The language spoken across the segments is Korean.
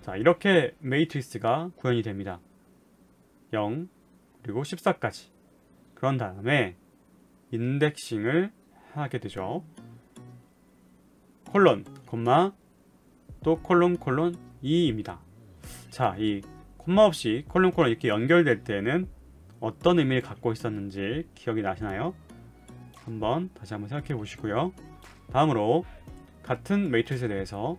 자, 이렇게 매트리스가 구현이 됩니다. 0 그리고 14까지. 그런 다음에 인덱싱을 하게 되죠. 콜론, 콤마, 또 콜론, 콜론 2입니다. 자, 이 콤마 없이 콜론, 콜론 이렇게 연결될 때는 어떤 의미를 갖고 있었는지 기억이 나시나요? 다시 한번 생각해 보시고요. 다음으로 같은 매트리스에 대해서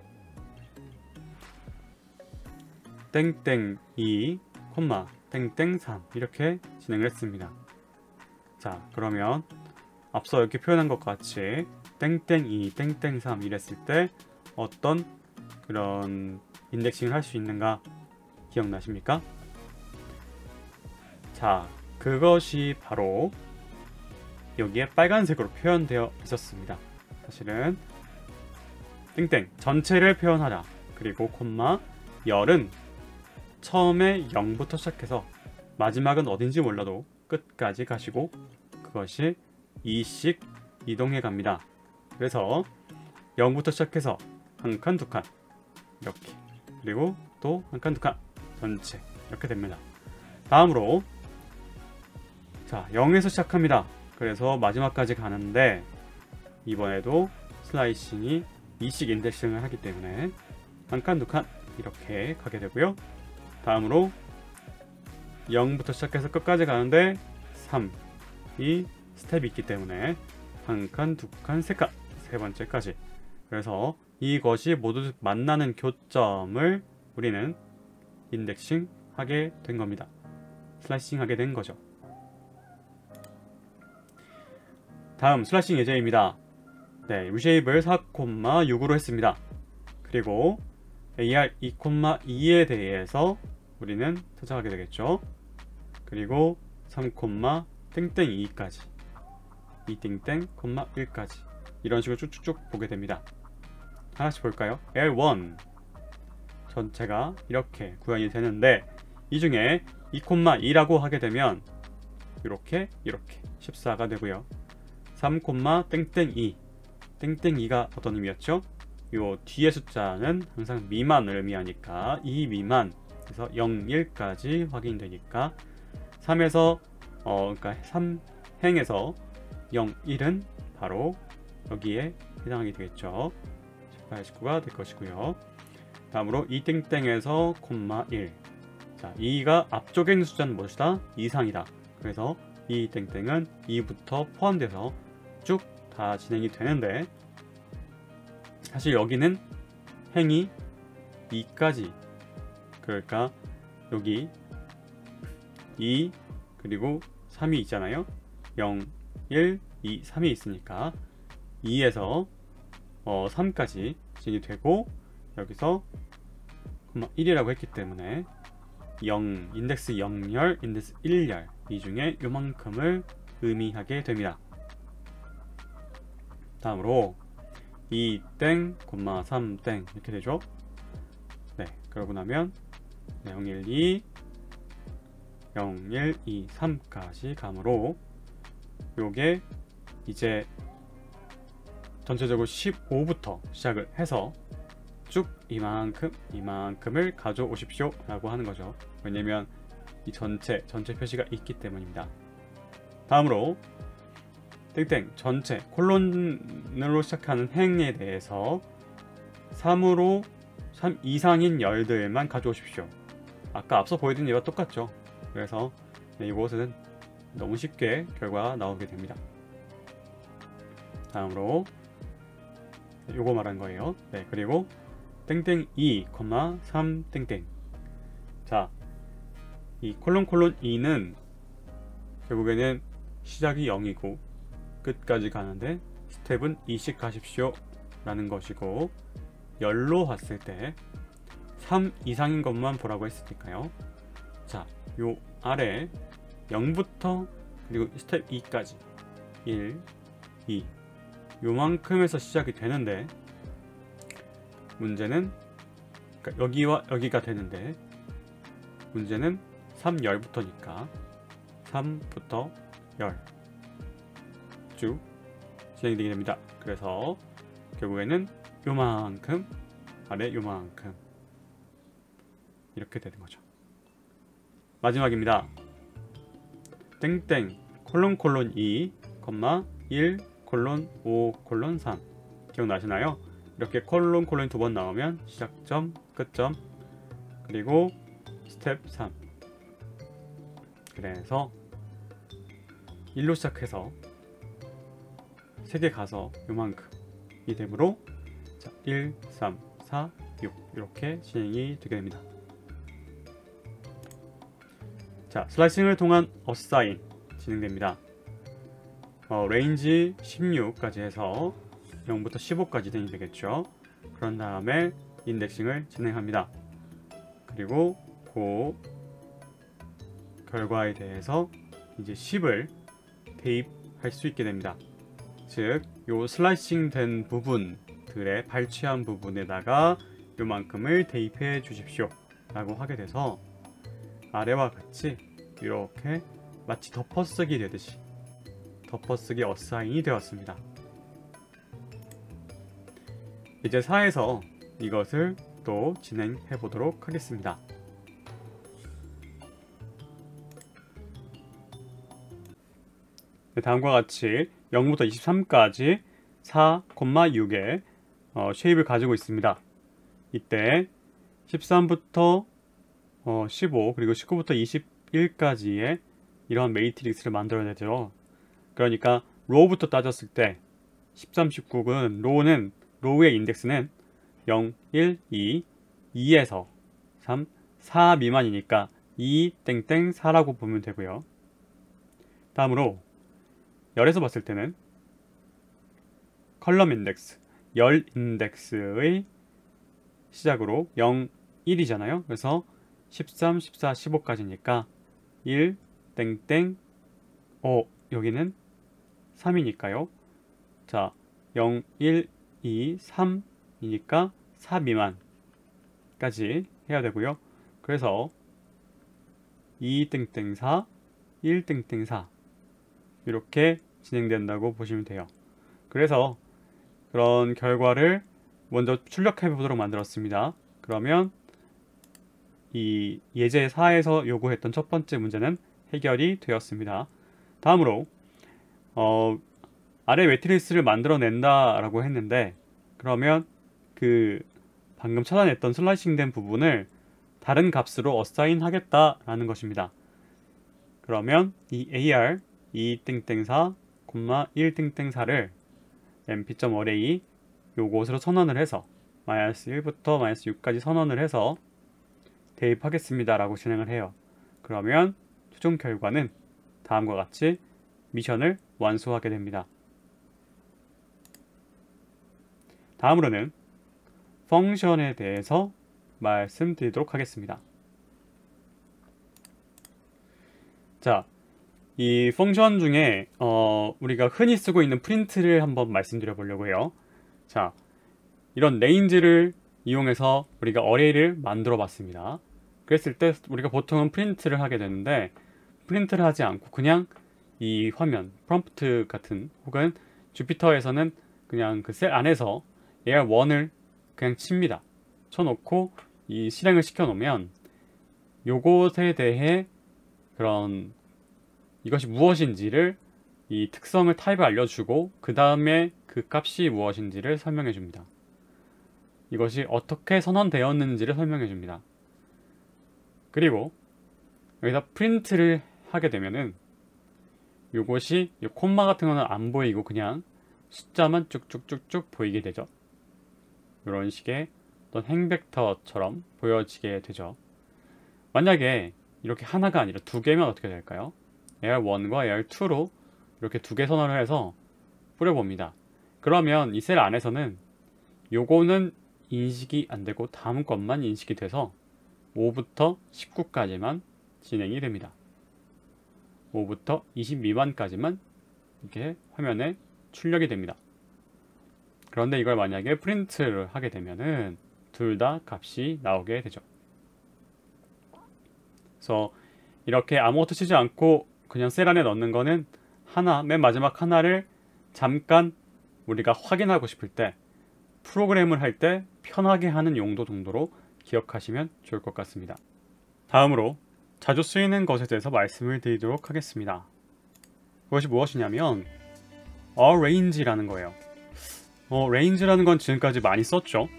땡땡 2, 콤마, 땡땡 3 이렇게 진행을 했습니다. 자, 그러면 앞서 이렇게 표현한 것 같이 땡땡 2, 땡땡 3 이랬을 때 어떤 그런 인덱싱을 할 수 있는가 기억나십니까? 자, 그것이 바로 여기에 빨간색으로 표현되어 있었습니다. 사실은 땡땡 전체를 표현하라, 그리고 콤마 열은 처음에 0부터 시작해서 마지막은 어딘지 몰라도 끝까지 가시고 그것이 2씩 이동해 갑니다. 그래서 0부터 시작해서 한 칸, 두 칸 이렇게, 그리고 또 한 칸, 두 칸 전체 이렇게 됩니다. 다음으로 자, 0에서 시작합니다. 그래서 마지막까지 가는데 이번에도 슬라이싱이 2씩 인덱싱을 하기 때문에 한 칸, 두 칸 이렇게 가게 되고요. 다음으로 0부터 시작해서 끝까지 가는데 3, 이 스텝이 있기 때문에 한 칸, 두 칸, 세 칸, 세 번째까지. 그래서 이것이 모두 만나는 교점을 우리는 인덱싱 하게 된 겁니다. 슬라이싱 하게 된 거죠. 다음 슬라이싱 예제입니다. 네, 유쉐입을 4,6으로 했습니다. 그리고 AR 2,2에 대해서 우리는 찾아가게 되겠죠. 그리고 3, 땡땡 2까지, 2 땡땡, 1까지 이런 식으로 쭉쭉쭉 보게 됩니다. 하나씩 볼까요? L1 전체가 이렇게 구현이 되는데 이 중에 2,2라고 하게 되면 이렇게 14가 되고요. 3, 땡땡 2, 땡땡 2가 어떤 의미였죠? 요 뒤에 숫자는 항상 미만을 의미하니까 2 미만, 그래서 0, 1까지 확인되니까 3에서 그러니까 3행에서 0, 1은 바로 여기에 해당하게 되겠죠. 18, 19가 될 것이고요. 다음으로 2땡땡에서 콤마 1. 자, 2가 앞쪽에 있는 숫자는 무엇이다? 이상이다. 그래서 2땡땡은 2부터 포함돼서 쭉 다 진행이 되는데 사실 여기는 행이 2까지, 그러니까 여기 2 그리고 3이 있잖아요. 0, 1, 2, 3이 있으니까 2에서 3까지 진행이 되고 여기서 1이라고 했기 때문에 0, 인덱스 0열, 인덱스 1열 이 중에 요만큼을 의미하게 됩니다. 다음으로 2땡, 3땡 이렇게 되죠. 네, 그러고 나면 0, 1, 2, 0, 1, 2, 3까지 가므로 요게 이제 전체적으로 15부터 시작을 해서 쭉 이만큼을 가져오십시오 라고 하는 거죠. 왜냐면 이 전체 표시가 있기 때문입니다. 다음으로 땡땡 전체 콜론으로 시작하는 행에 대해서 3으로 3 이상인 열들만 가져오십시오. 아까 앞서 보여드린 예와 똑같죠. 그래서 이곳은 너무 쉽게 결과가 나오게 됩니다. 다음으로 요거 말한 거예요. 네, 그리고 땡땡 2, 3 땡땡. 자, 이 콜론 2는 결국에는 시작이 0이고 끝까지 가는데 스텝은 2씩 가십시오 라는 것이고, 열로 봤을 때 3 이상인 것만 보라고 했으니까요. 자, 요 아래 0부터 그리고 스텝 2까지 1, 2 요만큼에서 시작이 되는데 문제는, 그러니까 여기와 여기가 되는데 문제는 3열부터니까 3부터 열 쭉 진행되게 됩니다. 그래서 결국에는 요만큼, 아래 요만큼. 이렇게 되는 거죠. 마지막입니다. 땡땡 콜론 콜론 2, 1 콜론 5 콜론 3 기억나시나요? 이렇게 콜론 콜론이 두 번 나오면 시작점, 끝점, 그리고 스텝 3. 그래서 1로 시작해서 3개 가서 요만큼 이 되므로 1, 3, 4, 6 이렇게 진행이 되게 됩니다. 자, 슬라이싱을 통한 어사인 진행됩니다. 레인지 16까지 해서 0부터 15까지 진행이 되겠죠. 그런 다음에 인덱싱을 진행합니다. 그리고 그 결과에 대해서 이제 10을 대입할 수 있게 됩니다. 즉, 요 슬라이싱 된 부분들의 발췌한 부분에다가 요만큼을 대입해 주십시오 라고 하게 돼서 아래와 같이 이렇게 마치 덮어쓰기 되듯이 덮어쓰기 어사인이 되었습니다. 이제 4에서 이것을 또 진행해 보도록 하겠습니다. 다음과 같이 0부터 23까지 4,6의 쉐입을 가지고 있습니다. 이때 13부터 15 그리고 19부터 21까지의 이런 매트릭스를 만들어내죠. 그러니까 로우부터 따졌을 때 13, 19은 로우의 인덱스는 0, 1, 2, 2에서 3, 4 미만이니까 2, 땡땡 4라고 보면 되고요. 다음으로 열에서 봤을 때는 컬럼 인덱스, 열 인덱스의 시작으로 0, 1이잖아요. 그래서 13, 14, 15까지니까 1, 땡땡, 여기는 3이니까요. 자, 0, 1, 2, 3이니까 4 미만까지 해야 되고요. 그래서 2, 땡땡 4, 1, 땡땡 4 이렇게 진행된다고 보시면 돼요. 그래서 그런 결과를 먼저 출력해 보도록 만들었습니다. 그러면 이 예제 4에서 요구했던 첫 번째 문제는 해결이 되었습니다. 다음으로 아래 매트리스를 만들어낸다 라고 했는데, 그러면 그 방금 찾아냈던 슬라이싱 된 부분을 다른 값으로 어사인 하겠다 라는 것입니다. 그러면 이 AR 2땡땡4, 1땡땡4를 mp.array 요것으로 선언을 해서 -1부터 -6까지 선언을 해서 대입하겠습니다 라고 진행을 해요. 그러면 최종 결과는 다음과 같이 미션을 완수하게 됩니다. 다음으로는 펑션에 대해서 말씀드리도록 하겠습니다. 자, 이 펑션 중에 우리가 흔히 쓰고 있는 프린트를 한번 말씀드려 보려고 해요. 자, 이런 레인지를 이용해서 우리가 어레이를 만들어 봤습니다. 그랬을 때 우리가 보통은 프린트를 하게 되는데, 프린트를 하지 않고 그냥 이 화면 프롬프트 같은, 혹은 주피터에서는 그냥 그 셀 안에서 AR1을 그냥 칩니다. 쳐놓고 이 실행을 시켜 놓으면 요것에 대해 그런 이것이 무엇인지를, 이 특성을 타입을 알려주고 그 다음에 그 값이 무엇인지를 설명해 줍니다. 이것이 어떻게 선언되었는지를 설명해 줍니다. 그리고 여기다 프린트를 하게 되면은 요것이 이 콤마 같은 거는 안 보이고 그냥 숫자만 쭉쭉쭉쭉 보이게 되죠. 이런 식의 어떤 행벡터처럼 보여지게 되죠. 만약에 이렇게 하나가 아니라 두 개면 어떻게 될까요? AR1과 AR2로 이렇게 두 개 선언을 해서 뿌려봅니다. 그러면 이 셀 안에서는 요거는 인식이 안 되고 다음 것만 인식이 돼서 5부터 19까지만 진행이 됩니다. 5부터 20 미만까지만 이렇게 화면에 출력이 됩니다. 그런데 이걸 만약에 프린트를 하게 되면은 둘 다 값이 나오게 되죠. 그래서 이렇게 아무것도 치지 않고 그냥 셀 안에 넣는 거는 맨 마지막 하나를 잠깐 우리가 확인하고 싶을 때, 프로그램을 할 때 편하게 하는 용도 정도로 기억하시면 좋을 것 같습니다. 다음으로 자주 쓰이는 것에 대해서 말씀을 드리도록 하겠습니다. 그것이 무엇이냐면 arrange라는 거예요. range라는 건 지금까지 많이 썼죠.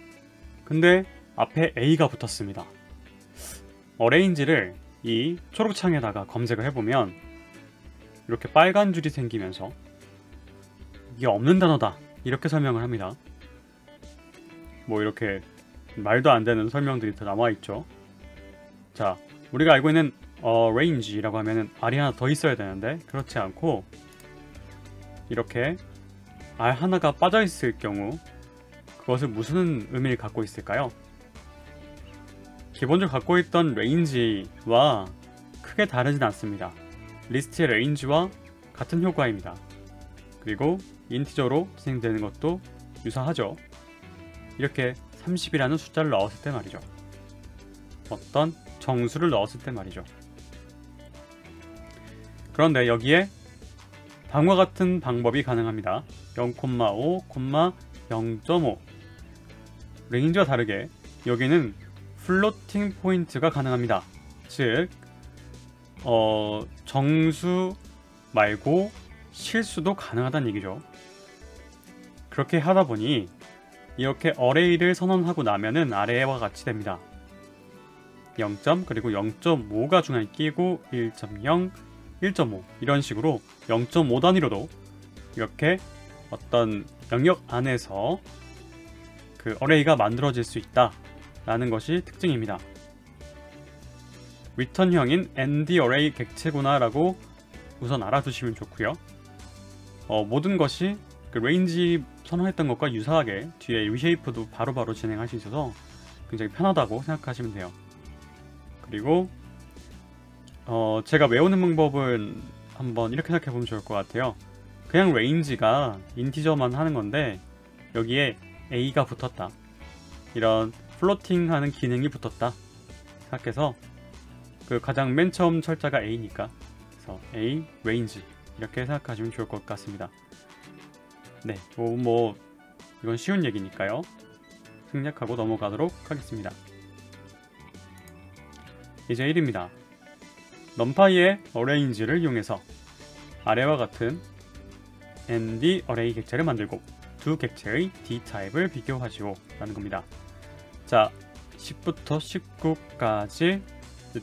근데 앞에 a가 붙었습니다. arrange를 이 초록창에다가 검색을 해보면 이렇게 빨간 줄이 생기면서 이게 없는 단어다 이렇게 설명을 합니다. 뭐 이렇게 말도 안 되는 설명들이 다 남아있죠. 자, 우리가 알고 있는 range라고 하면은 R이 하나 더 있어야 되는데 그렇지 않고 이렇게 R 하나가 빠져있을 경우 그것은 무슨 의미를 갖고 있을까요? 기본적으로 갖고 있던 range와 크게 다르진 않습니다. 리스트의 range와 같은 효과입니다. 그리고 인티저로 진행되는 것도 유사하죠. 이렇게 30이라는 숫자를 넣었을 때 말이죠. 어떤 정수를 넣었을 때 말이죠. 그런데 여기에 다음과 같은 방법이 가능합니다. 0,5, 0.5 레인지와 다르게 여기는 플로팅 포인트가 가능합니다. 즉 정수 말고 실수도 가능하다는 얘기죠. 그렇게 하다 보니 이렇게 어레이를 선언하고 나면은 아래와 같이 됩니다. 0점 그리고 0.5가 중간에 끼고 1.0, 1.5 이런 식으로 0.5 단위로도 이렇게 어떤 영역 안에서 그 어레이가 만들어질 수 있다 라는 것이 특징입니다. 리턴형인 ND 어레이 객체구나 라고 우선 알아두시면 좋고요. 모든 것이 그 레인지 선언했던 것과 유사하게 뒤에 리쉐이프도 바로바로 진행할 수 있어서 굉장히 편하다고 생각하시면 돼요. 그리고 제가 외우는 방법은 한번 이렇게 생각해보면 좋을 것 같아요. 그냥 레인지가 인티저만 하는 건데 여기에 A가 붙었다, 이런 플로팅하는 기능이 붙었다 생각해서 그 가장 맨 처음 철자가 A니까 그래서 A, range 이렇게 생각하시면 좋을 것 같습니다. 네, 뭐 이건 쉬운 얘기니까요. 생략하고 넘어가도록 하겠습니다. 이제 1입니다. numPy의 arrange를 이용해서 아래와 같은 ND array 객체를 만들고 두 객체의 d타입을 비교하시오 라는 겁니다. 자, 10부터 19까지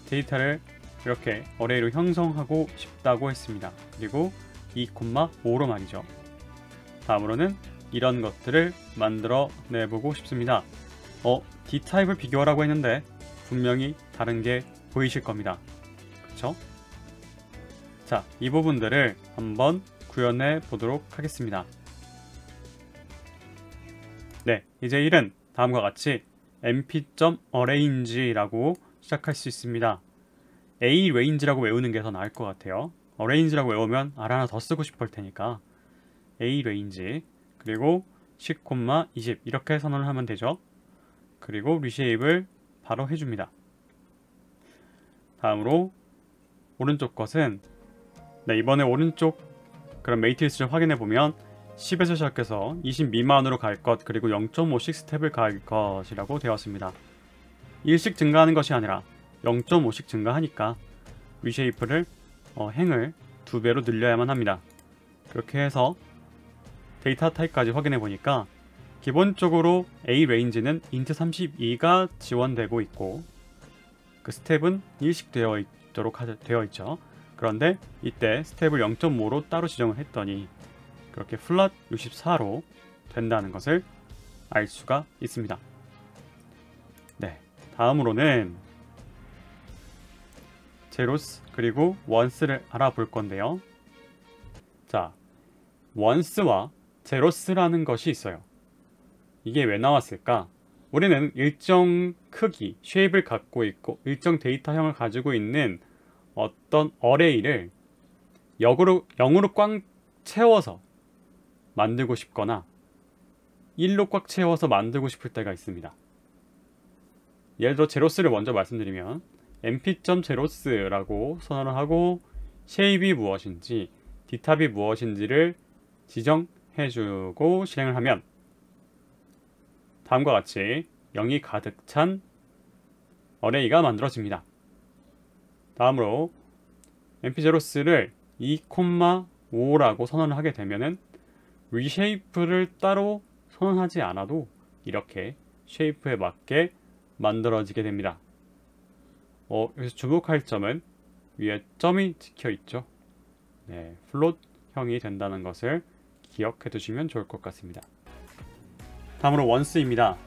데이터를 이렇게 어레이로 형성하고 싶다고 했습니다. 그리고 2,5로 말이죠. 다음으로는 이런 것들을 만들어 내보고 싶습니다. d타입을 비교하라고 했는데 분명히 다른 게 보이실 겁니다. 그쵸? 자, 이 부분들을 한번 구현해 보도록 하겠습니다. 네, 이제 1은 다음과 같이 mp.arrange라고 시작할 수 있습니다. A-range라고 외우는 게 더 나을 것 같아요. arrange라고 외우면 R 하나 더 쓰고 싶을 테니까 A-range 그리고 10, 20 이렇게 선언을 하면 되죠. 그리고 reshape을 바로 해줍니다. 다음으로 오른쪽 것은 이번에 오른쪽 그런 매트리스를 확인해 보면 10에서 시작해서 20 미만으로 갈 것, 그리고 0.5씩 스텝을 갈 것이라고 되었습니다. 1씩 증가하는 것이 아니라 0.5씩 증가하니까 리쉐이프를 행을 2배로 늘려야만 합니다. 그렇게 해서 데이터 타입까지 확인해 보니까 기본적으로 A 레인지는 int 32가 지원되고 있고 그 스텝은 1씩 되어 있죠. 그런데 이때 스텝을 0.5로 따로 지정을 했더니 그렇게 플랫 64로 된다는 것을 알 수가 있습니다. 네, 다음으로는 제로스 그리고 원스를 알아볼 건데요. 자, 원스와 제로스라는 것이 있어요. 이게 왜 나왔을까? 우리는 일정 크기, 쉐입을 갖고 있고 일정 데이터형을 가지고 있는 어떤 어레이를 0으로 꽉 채워서 만들고 싶거나 1로 꽉 채워서 만들고 싶을 때가 있습니다. 예를 들어 제로스를 먼저 말씀드리면 mp.제로스라고 선언을 하고 쉐입이 무엇인지 d탑이 무엇인지를 지정해주고 실행을 하면 다음과 같이 0이 가득 찬 어레이가 만들어집니다. 다음으로 mp0s를 2,5라고 선언을 하게 되면은 reshape를 따로 선언하지 않아도 이렇게 쉐이프에 맞게 만들어지게 됩니다. 여기서 주목할 점은 위에 점이 찍혀 있죠. 네, 플롯형이 된다는 것을 기억해 두시면 좋을 것 같습니다. 다음으로 once입니다.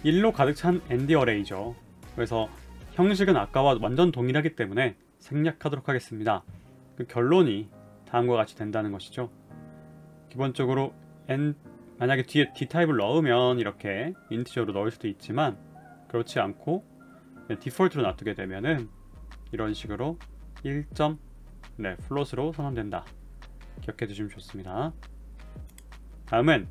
1로 가득 찬 ND 어레이죠. 그래서 형식은 아까와 완전 동일하기 때문에 생략하도록 하겠습니다. 그 결론이 다음과 같이 된다는 것이죠. 기본적으로 만약에 뒤에 d타입을 넣으면 이렇게 인티저로 넣을 수도 있지만 그렇지 않고 디폴트로 놔두게 되면은 이런 식으로 1점 플롯으로 선언된다. 기억해 두시면 좋습니다. 다음은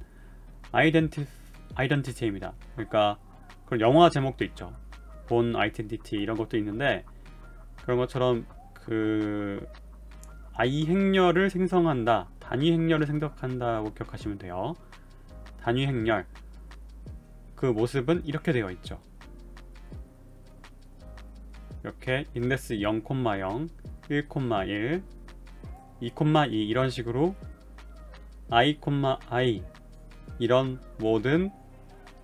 아이덴티티입니다. 그러니까 그런 영화 제목도 있죠. 본 아이덴티티 이런 것도 있는데 그런 것처럼 그 i 행렬을 생성한다, 단위 행렬을 생성한다고 기억하시면 돼요. 단위 행렬 그 모습은 이렇게 되어 있죠. 이렇게 인덱스 0,0, 1,1, 2,2 이런 식으로 i, 이런 모든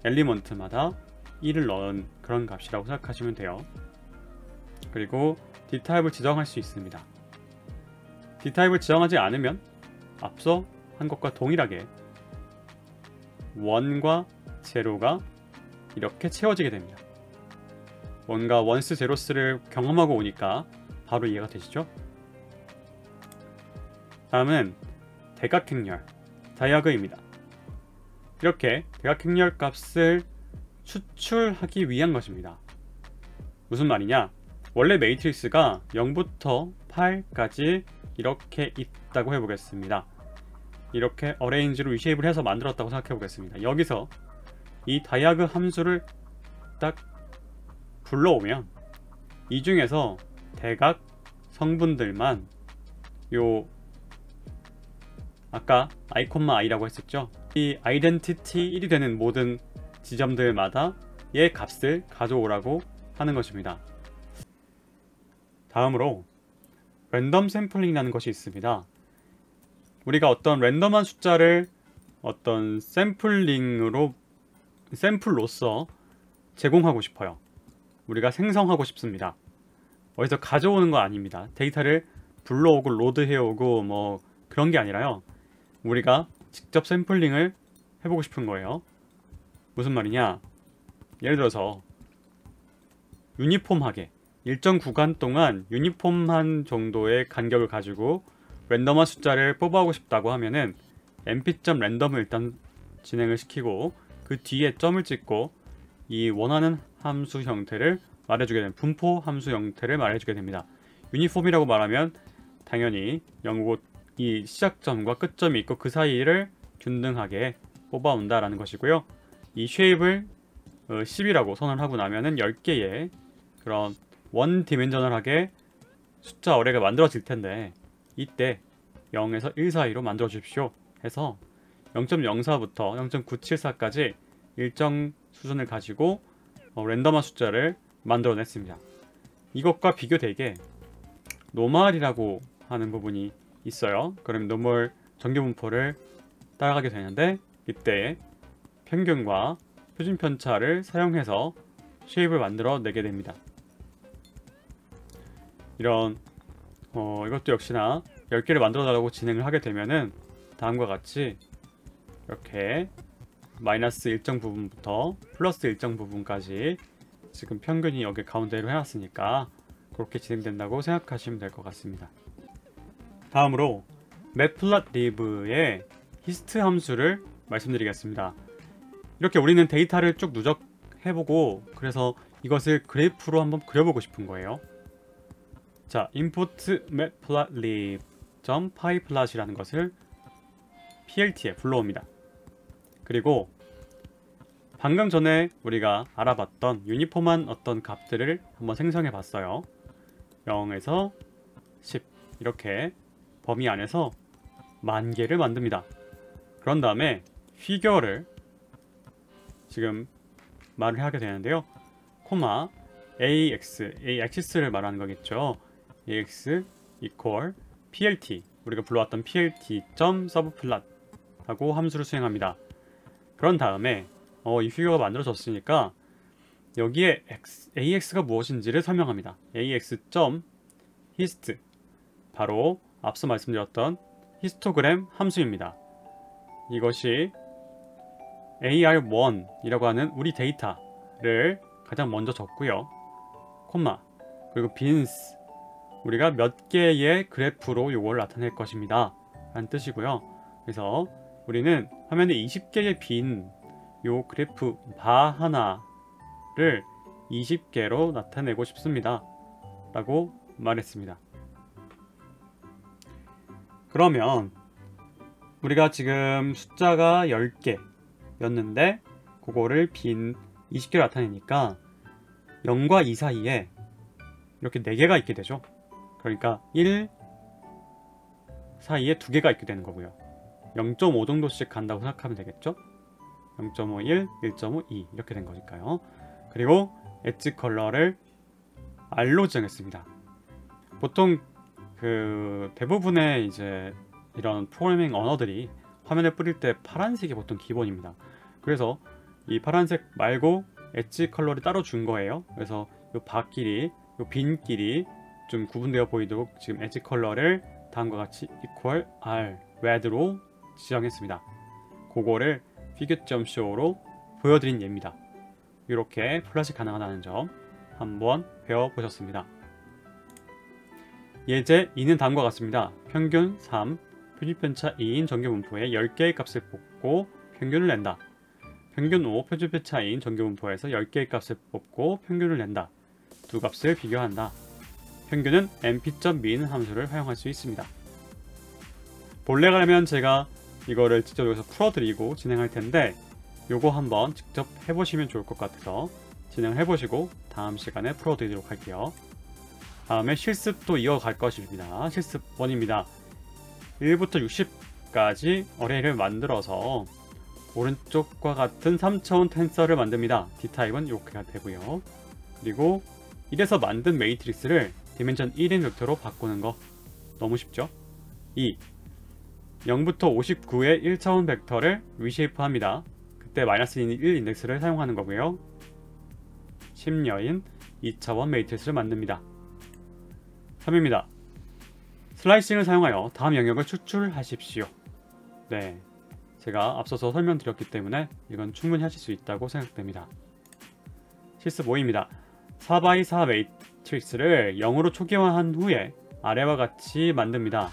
엘리먼트마다 1을 넣은 그런 값이라고 생각하시면 돼요. 그리고 d타입을 지정할 수 있습니다. d타입을 지정하지 않으면 앞서 한 것과 동일하게 1과 제로가 이렇게 채워지게 됩니다. 1과 once, zeroes를 경험하고 오니까 바로 이해가 되시죠? 다음은 대각행렬, 다이아그입니다. 이렇게 대각행렬 값을 추출하기 위한 것입니다. 무슨 말이냐? 원래 매트릭스가 0부터 8까지 이렇게 있다고 해보겠습니다. 이렇게 어레인지로 리쉐입을 해서 만들었다고 생각해 보겠습니다. 여기서 이 다이아그 함수를 딱 불러오면 이 중에서 대각 성분들만 요 아까 i,i라고 했었죠. 이 아이덴티티 1이 되는 모든 지점들마다 얘 값을 가져오라고 하는 것입니다. 다음으로 랜덤 샘플링이라는 것이 있습니다. 우리가 어떤 랜덤한 숫자를 어떤 샘플로서 제공하고 싶어요. 우리가 생성하고 싶습니다. 어디서 가져오는 거 아닙니다. 데이터를 불러오고 로드해오고 뭐 그런 게 아니라요. 우리가 직접 샘플링을 해보고 싶은 거예요. 무슨 말이냐? 예를 들어서 유니폼하게 일정 구간 동안 유니폼한 정도의 간격을 가지고 랜덤한 숫자를 뽑아오고 싶다고 하면은 mp.random을 일단 진행을 시키고 그 뒤에 점을 찍고 이 원하는 함수 형태를 말해주게 됩니다. 분포 함수 형태를 말해주게 됩니다. 유니폼이라고 말하면 당연히 이 시작점과 끝점이 있고 그 사이를 균등하게 뽑아온다라는 것이고요. 이 쉐입을 10이라고 선언하고 나면은 10개의 그런 원 디멘셔널하게 숫자 어레이가 만들어질 텐데 이때 0에서 1 사이로 만들어 주십시오 해서 0.04부터 0.974까지 일정 수준을 가지고 랜덤한 숫자를 만들어냈습니다. 이것과 비교되게 노멀이라고 하는 부분이 있어요. 그럼 노멀 정규분포를 따라가게 되는데 이때 평균과 표준 편차를 사용해서 쉐입을 만들어내게 됩니다. 이런 이것도 역시나 10개를 만들어 달라고 진행을 하게 되면은 다음과 같이 이렇게 마이너스 일정 부분부터 플러스 일정 부분까지 지금 평균이 여기 가운데로 해놨으니까 그렇게 진행된다고 생각하시면 될 것 같습니다. 다음으로 matplotlib의 히스트 함수를 말씀드리겠습니다. 이렇게 우리는 데이터를 쭉 누적해보고 그래서 이것을 그래프로 한번 그려보고 싶은 거예요. 자, import matplotlib.pyplot이라는 것을 plt에 불러옵니다. 그리고 방금 전에 우리가 알아봤던 유니폼한 어떤 값들을 한번 생성해 봤어요. 0에서 10 이렇게 범위 안에서 10,000개를 만듭니다. 그런 다음에 피겨를 지금 말을 하게 되는데요. 코마 AX, AX를 말하는 거겠죠. AX equal PLT, 우리가 불러왔던 PLT.subplot 하고 함수를 수행합니다. 그런 다음에 이 피규어가 만들어졌으니까 여기에 AX가 무엇인지를 설명합니다. AX.hist, 바로 앞서 말씀드렸던 히스토그램 함수입니다. 이것이 AR1이라고 하는 우리 데이터를 가장 먼저 적고요. 콤마, 그리고 빈스, 우리가 몇 개의 그래프로 이걸 나타낼 것입니다 라는 뜻이고요. 그래서 우리는 화면에 20개의 빈 요 그래프 바 하나를 20개로 나타내고 싶습니다 라고 말했습니다. 그러면 우리가 지금 숫자가 10개 였는데 그거를 빈 20개로 나타내니까 0과 2 사이에 이렇게 4개가 있게 되죠. 그러니까 1 사이에 2개가 있게 되는 거고요. 0.5 정도씩 간다고 생각하면 되겠죠. 0.5, 1, 1.5, 2 이렇게 된 거니까요. 그리고 엣지 컬러를 R로 지정했습니다. 보통 대부분의 이제 이런 프로그래밍 언어들이 화면에 뿌릴 때 파란색이 보통 기본입니다. 그래서 이 파란색 말고 엣지 컬러를 따로 준 거예요. 그래서 이 바끼리, 이 빈끼리 좀 구분되어 보이도록 지금 엣지 컬러를 다음과 같이 equal R, red로 지정했습니다. 그거를 figure.show로 보여드린 예입니다. 이렇게 플롯이 가능하다는 점 한번 배워보셨습니다. 예제 2는 다음과 같습니다. 평균 3, 표준편차 2인 정규분포에 10개의 값을 뽑고 평균을 낸다. 평균 5, 표준편차 2인 정규분포에서 10개의 값을 뽑고 평균을 낸다. 두 값을 비교한다. 평균은 np.min 함수를 활용할 수 있습니다. 본래 가려면 제가 이거를 직접 여기서 풀어드리고 진행할 텐데 요거 한번 직접 해보시면 좋을 것 같아서 진행을 해보시고 다음 시간에 풀어드리도록 할게요. 다음에 실습도 이어갈 것입니다. 실습 1입니다. 1부터 60까지 어레이를 만들어서 오른쪽과 같은 3차원 텐서를 만듭니다. D타입은 이렇게가 되고요. 그리고 1에서 만든 매트릭스를 디멘션 1인 벡터로 바꾸는 거 너무 쉽죠? 2. 0부터 59의 1차원 벡터를 리쉐이프 합니다. 그때 마이너스 1 인덱스를 사용하는 거고요. 10여인 2차원 매트릭스를 만듭니다. 3입니다. 슬라이싱을 사용하여 다음 영역을 추출하십시오. 네, 제가 앞서서 설명드렸기 때문에 이건 충분히 하실 수 있다고 생각됩니다. 실습 5입니다. 4x4 매트릭스를 0으로 초기화한 후에 아래와 같이 만듭니다.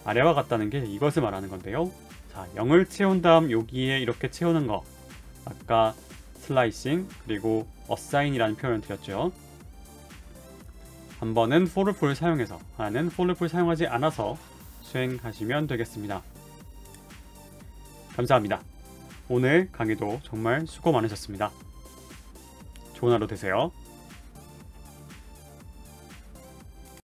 아래와 같다는 게 이것을 말하는 건데요. 자, 0을 채운 다음 여기에 이렇게 채우는 거, 아까 슬라이싱 그리고 어사인이라는 표현을 드렸죠. 한 번은 for를 사용해서, 하나는 for를 사용하지 않아서 수행하시면 되겠습니다. 감사합니다. 오늘 강의도 정말 수고 많으셨습니다. 좋은 하루 되세요.